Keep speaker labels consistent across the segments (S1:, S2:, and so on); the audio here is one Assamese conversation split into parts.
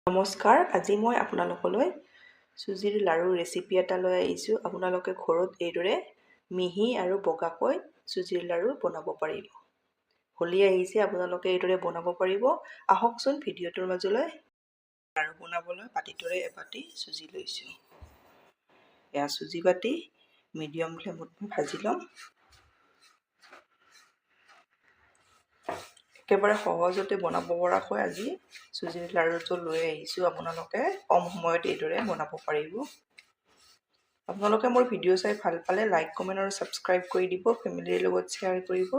S1: নমস্কাৰ, আজি মই আপোনালোকলৈ চুজিৰ লাড়ু ৰেচিপি এটা লৈ আহিছোঁ। আপোনালোকে ঘৰত এইদৰে মিহি আৰু বগাকৈ চুজিৰ লাড়ু বনাব পাৰিব। হোলী আহিছে, আপোনালোকে এইদৰে বনাব পাৰিব। আহকচোন ভিডিঅ'টোৰ মাজলৈ। লাড়ু বনাবলৈ বাতিটোৰে এবাতি চুজি লৈছোঁ। এয়া চুজি বাতি মিডিয়াম ফ্লেমত ভাজি ল'ম। একেবাৰে সহজতে বনাব পৰাকৈ আজি চুজিৰ লাড়ুটো লৈ আহিছোঁ। আপোনালোকে কম সময়ত এইদৰে বনাব পাৰিব। আপোনালোকে মোৰ ভিডিঅ' চাই ভাল পালে লাইক, কমেণ্ট আৰু ছাবস্ক্ৰাইব কৰি দিব। ফেমিলিৰ লগত শ্বেয়াৰ কৰিব।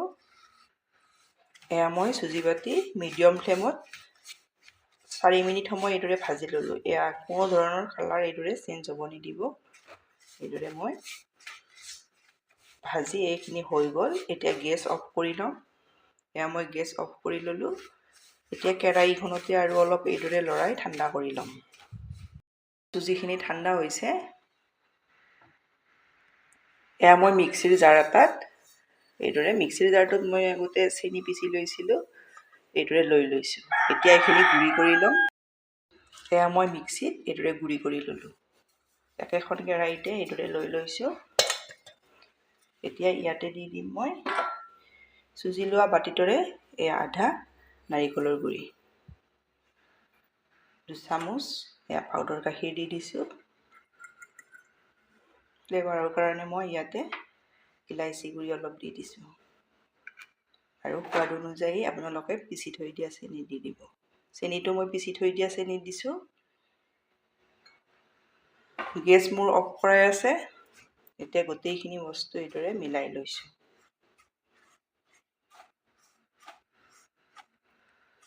S1: এয়া মই চুজি বাতি মিডিয়াম ফ্লেমত 4 মিনিট সময় এইদৰে ভাজি ল'লোঁ। এয়া কোনো ধৰণৰ কালাৰ এইদৰে চেঞ্জ হ'ব নিদিব। এইদৰে মই ভাজি এইখিনি হৈ গ'ল। এতিয়া গেছ অফ কৰি ল'ম। এয়া মই গেছ অফ কৰি ল'লোঁ। এতিয়া কেৰাহীখনতে আৰু অলপ এইদৰে লৰাই ঠাণ্ডা কৰি ল'ম। চুজিখিনি ঠাণ্ডা হৈছে। এয়া মই মিক্সিৰ জাৰ এটাত এইদৰে মিক্সিৰ জাৰটোত মই আগতে চেনি পিচি লৈছিলোঁ। এইদৰে লৈ লৈছোঁ। এতিয়া এইখিনি গুড়ি কৰি ল'ম। এয়া মই মিক্সিত এইদৰে গুড়ি কৰি ল'লোঁ। একেখন কেৰাহীতে এইদৰে লৈ লৈছোঁ। এতিয়া ইয়াতে দি দিম মই চুজি লোৱা বাতিটোৰে এয়া আধা নাৰিকলৰ গুড়ি, 2 চামুচ এয়া পাউডাৰ গাখীৰ দি দিছোঁ। ফ্লেভাৰৰ কাৰণে মই ইয়াতে ইলাইচি গুড়ি অলপ দি দিছোঁ। আৰু সোৱাদ অনুযায়ী আপোনালোকে পিচি থৈ দিয়া চেনি দি দিব। চেনিটো মই পিচি থৈ দিয়া চেনি দিছোঁ। গেছ মোৰ অফ কৰাই আছে। এতিয়া গোটেইখিনি বস্তু এইদৰে মিলাই লৈছোঁ।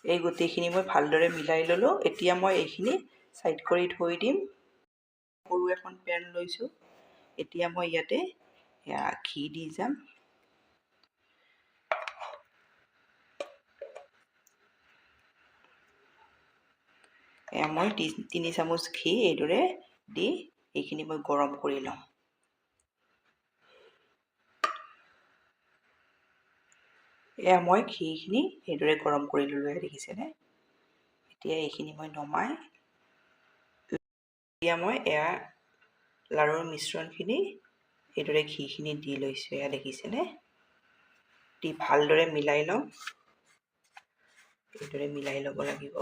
S1: এই গোটেইখিনি মই ভালদৰে মিলাই ল'লোঁ। এতিয়া মই এইখিনি ছাইড কৰি থৈ দিম। সৰু এখন পেন লৈছোঁ। এতিয়া মই ইয়াতে ঘি দি যাম। এয়া মই 3 চামুচ ঘি এইদৰে দি এইখিনি মই গৰম কৰি লওঁ। এয়া মই ঘিখিনি এইদৰে গৰম কৰি ল'লোঁ, দেখিছেনে? এতিয়া এইখিনি মই নমাই এতিয়া মই এয়া লাড়ুৰ মিশ্ৰণখিনি এইদৰে ঘিখিনি দি লৈছোঁ। এয়া দেখিছেনে? দি ভালদৰে মিলাই লওঁ। এইদৰে মিলাই ল'ব লাগিব।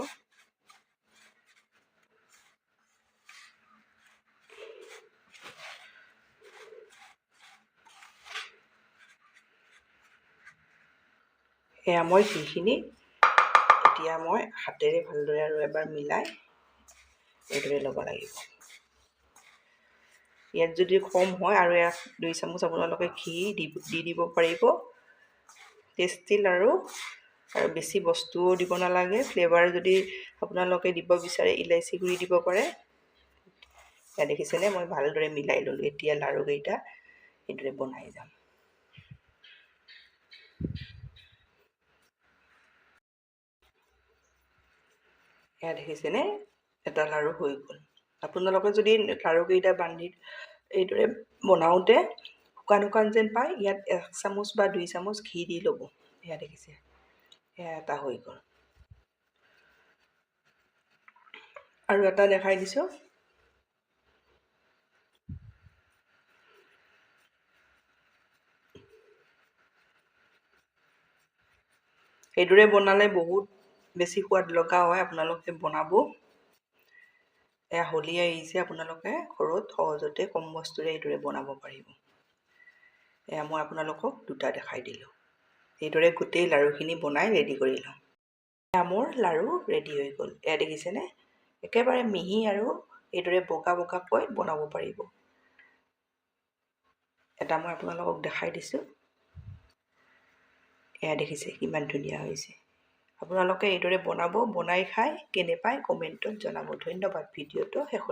S1: এয়া মই ঘিখিনি এতিয়া মই হাতেৰে ভালদৰে আৰু এবাৰ মিলাই এইদৰে ল'ব লাগিব। ইয়াত যদি কম হয় আৰু ইয়াত 2 চামুচ আপোনালোকে ঘি দি দিব পাৰিব। টেষ্টি লাড়ু আৰু বেছি বস্তুও দিব নালাগে। ফ্লেভাৰ যদি আপোনালোকে দিব বিচাৰে ইলাইচি গুড়ি দিব পাৰে। এয়া দেখিছেনে? মই ভালদৰে মিলাই ল'লোঁ। এতিয়া লাড়ুকেইটা এইদৰে বনাই যাম। এয়া দেখিছেনে? এটা লাড়ু হৈ গ'ল। আপোনালোকে যদি লাড়ুকেইটা বান্ধি এইদৰে বনাওঁতে শুকান যেন পায়, ইয়াত 1 চামুচ বা 2 চামুচ ঘি দি ল'ব। এয়া দেখিছে? এয়া এটা হৈ গ'ল। আৰু এটা দেখাই দিছোঁ। এইদৰে বনালে বহুত বেছি সোৱাদ লগা হয়। আপোনালোকে বনাব। এয়া হোলী আহিছে, আপোনালোকে ঘৰত সহজতে কম বস্তুৰে এইদৰে বনাব পাৰিব। এয়া মই আপোনালোকক দুটা দেখাই দিলোঁ। এইদৰে গোটেই লাড়ুখিনি বনাই ৰেডি কৰি লওঁ। এয়া মোৰ লাড়ু ৰেডি হৈ গ'ল। এয়া দেখিছেনে? একেবাৰে মিহি আৰু এইদৰে বগাকৈ বনাব পাৰিব। এটা মই আপোনালোকক দেখাই দিছোঁ। এয়া দেখিছে কিমান ধুনীয়া হৈছে। আপোনালোকে এইদৰে বনাব, বনাই খাই কেনে পায় কমেণ্টত জনাব। ধন্যবাদ। ভিডিঅ'টো শেষ হ'ল।